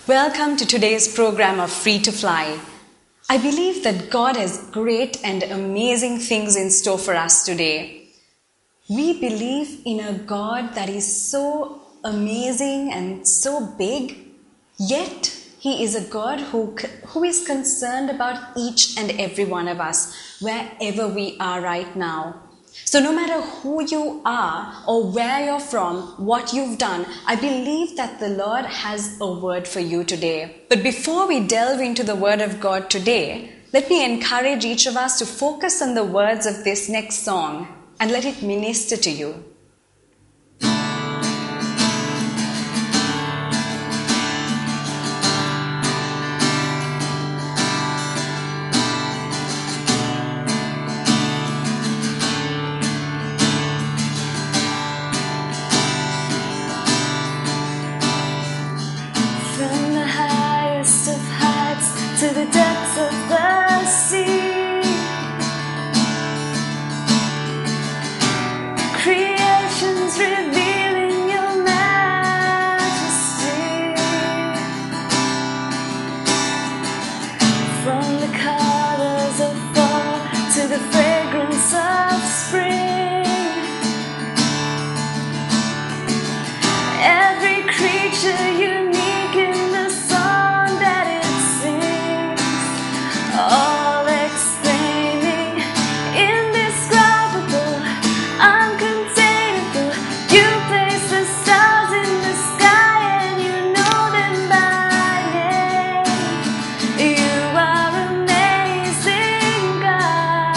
Welcome to today's program of Free to Fly. I believe that God has great and amazing things in store for us today. We believe in a God that is so amazing and so big, yet He is a God who is concerned about each and every one of us, wherever we are right now. So no matter who you are or where you're from, what you've done, I believe that the Lord has a word for you today. But before we delve into the word of God today, let me encourage each of us to focus on the words of this next song and let it minister to you. To the depths of the sea, creation's revealing your majesty. From the colors of fall to the fragrance of spring, every creature unique in the song that it all exclaiming, indescribable, uncontainable. You place the stars in the sky and you know them by name. You are amazing, God.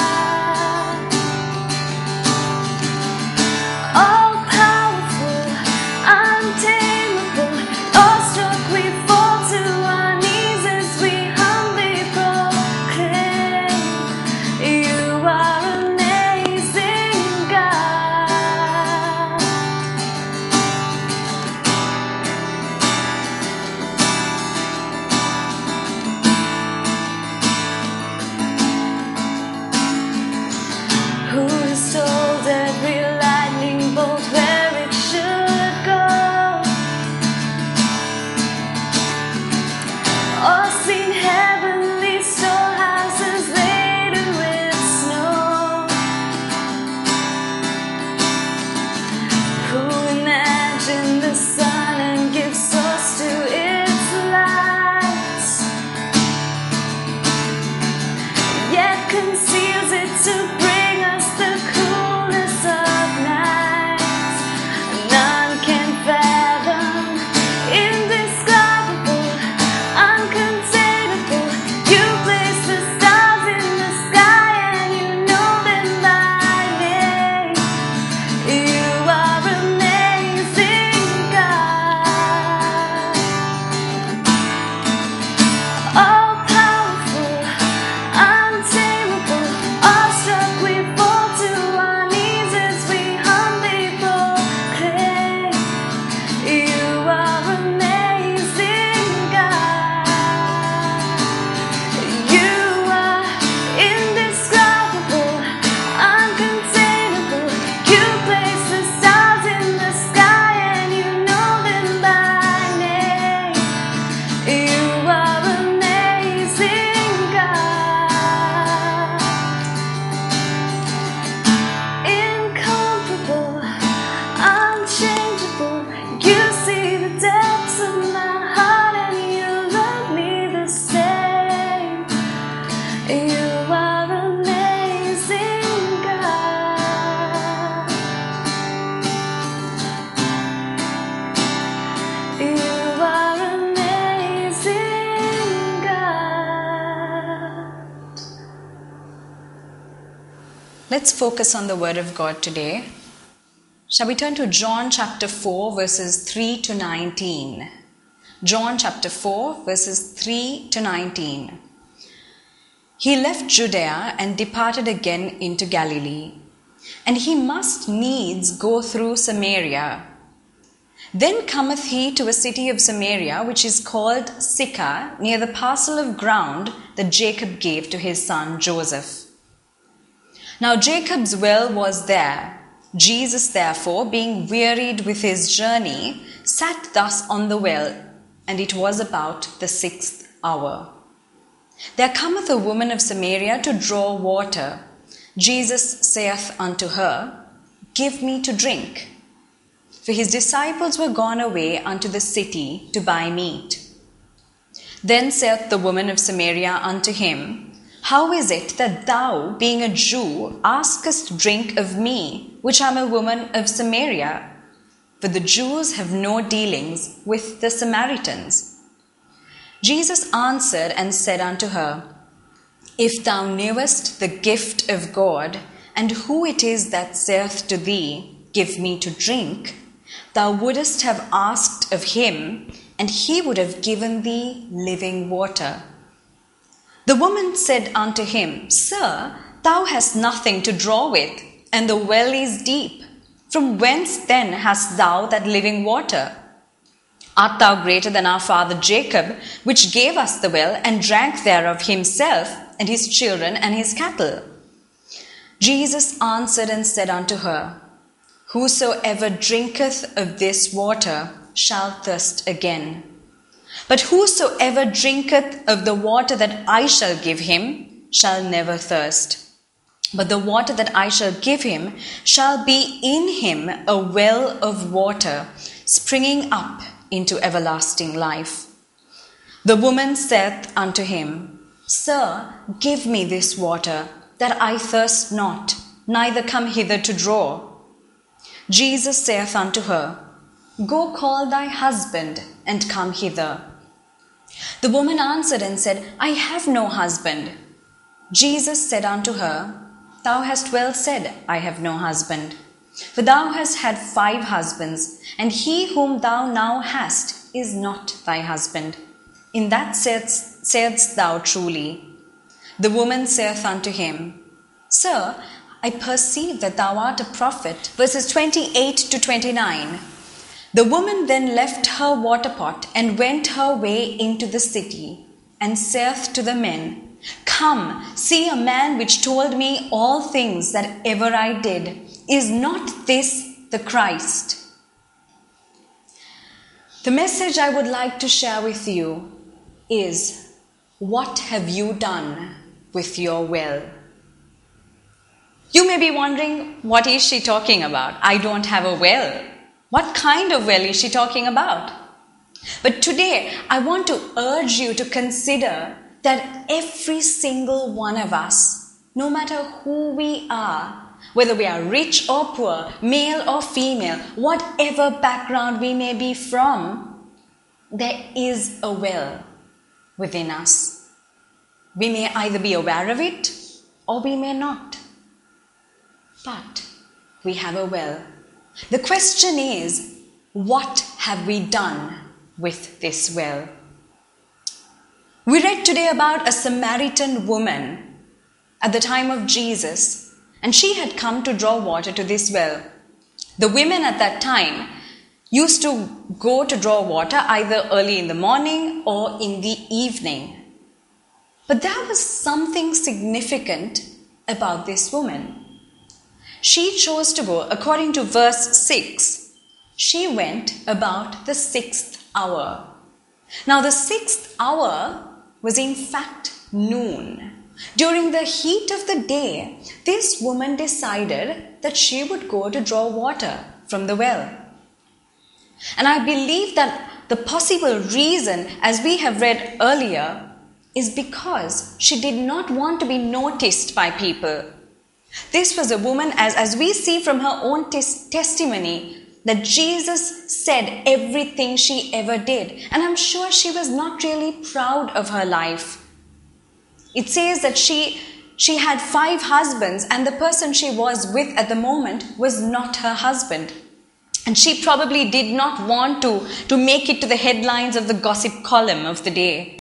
All powerful, untamable, awestruck we fall to our knees as we humbly proclaim. You are amazing, God. Who has told every lightning bolt where it should go, or seen heavenly storehouses laden with snow? Who imagined the sun and gives source to its light, yet conceals it to bring us the coolness of night? None can fathom, indescribable, uncontainable. You place the stars in the sky and you know them by name. You are amazing, God. All powerful, untamable, awestruck we fall to our knees as we humbly proclaim. You are amazing, God. You are indescribable, uncontainable. You place the stars in the sky and you know them by name. You are amazing, God. Incomparable, unchangeable. You see the depths of my heart and you love me the same. You are amazing, God. You are amazing, God. Let's focus on the word of God today. Shall we turn to John chapter 4 verses 3 to 19? John chapter 4 verses 3 to 19. He left Judea and departed again into Galilee, and he must needs go through Samaria. Then cometh he to a city of Samaria, which is called Sychar, near the parcel of ground that Jacob gave to his son Joseph. Now Jacob's well was there. Jesus, therefore, being wearied with his journey, sat thus on the well. and it was about the 6th hour. There cometh a woman of Samaria to draw water. Jesus saith unto her, Give me to drink. For his disciples were gone away unto the city to buy meat. Then saith the woman of Samaria unto him, How is it that thou, being a Jew, askest drink of me, which am a woman of Samaria? For the Jews have no dealings with the Samaritans. Jesus answered and said unto her, If thou knewest the gift of God, and who it is that saith to thee, Give me to drink, thou wouldest have asked of him, and he would have given thee living water. The woman said unto him, Sir, thou hast nothing to draw with, and the well is deep. From whence then hast thou that living water? Art thou greater than our father Jacob, which gave us the well, and drank thereof himself, and his children, and his cattle? Jesus answered and said unto her, Whosoever drinketh of this water shall thirst again. But whosoever drinketh of the water that I shall give him shall never thirst. But the water that I shall give him shall be in him a well of water, springing up into everlasting life. The woman saith unto him, Sir, give me this water, that I thirst not, neither come hither to draw. Jesus saith unto her, Go call thy husband, and come hither. The woman answered and said, I have no husband. Jesus said unto her, Thou hast well said, I have no husband. For thou hast had 5 husbands, and he whom thou now hast is not thy husband. In that saidst thou truly. The woman saith unto him, Sir, I perceive that thou art a prophet. Verses 28 to 29. The woman then left her water pot and went her way into the city, and saith to the men, Come, see a man which told me all things that ever I did. Is not this the Christ? The message I would like to share with you is, what have you done with your well? You may be wondering, what is she talking about? I don't have a well. What kind of well is she talking about? But today, I want to urge you to consider that every single one of us, no matter who we are, whether we are rich or poor, male or female, whatever background we may be from, there is a well within us. We may either be aware of it or we may not. But we have a well. The question is, what have we done with this well? We read today about a Samaritan woman at the time of Jesus, and she had come to draw water to this well. The women at that time used to go to draw water either early in the morning or in the evening. But there was something significant about this woman. She chose to go, according to verse 6, she went about the 6th hour. Now the 6th hour was in fact noon. During the heat of the day, this woman decided that she would go to draw water from the well. And I believe that the possible reason, as we have read earlier, is because she did not want to be noticed by people. This was a woman, as we see from her own testimony, that Jesus said everything she ever did. And I'm sure she was not really proud of her life. It says that she had 5 husbands, and the person she was with at the moment was not her husband. And she probably did not want to make it to the headlines of the gossip column of the day.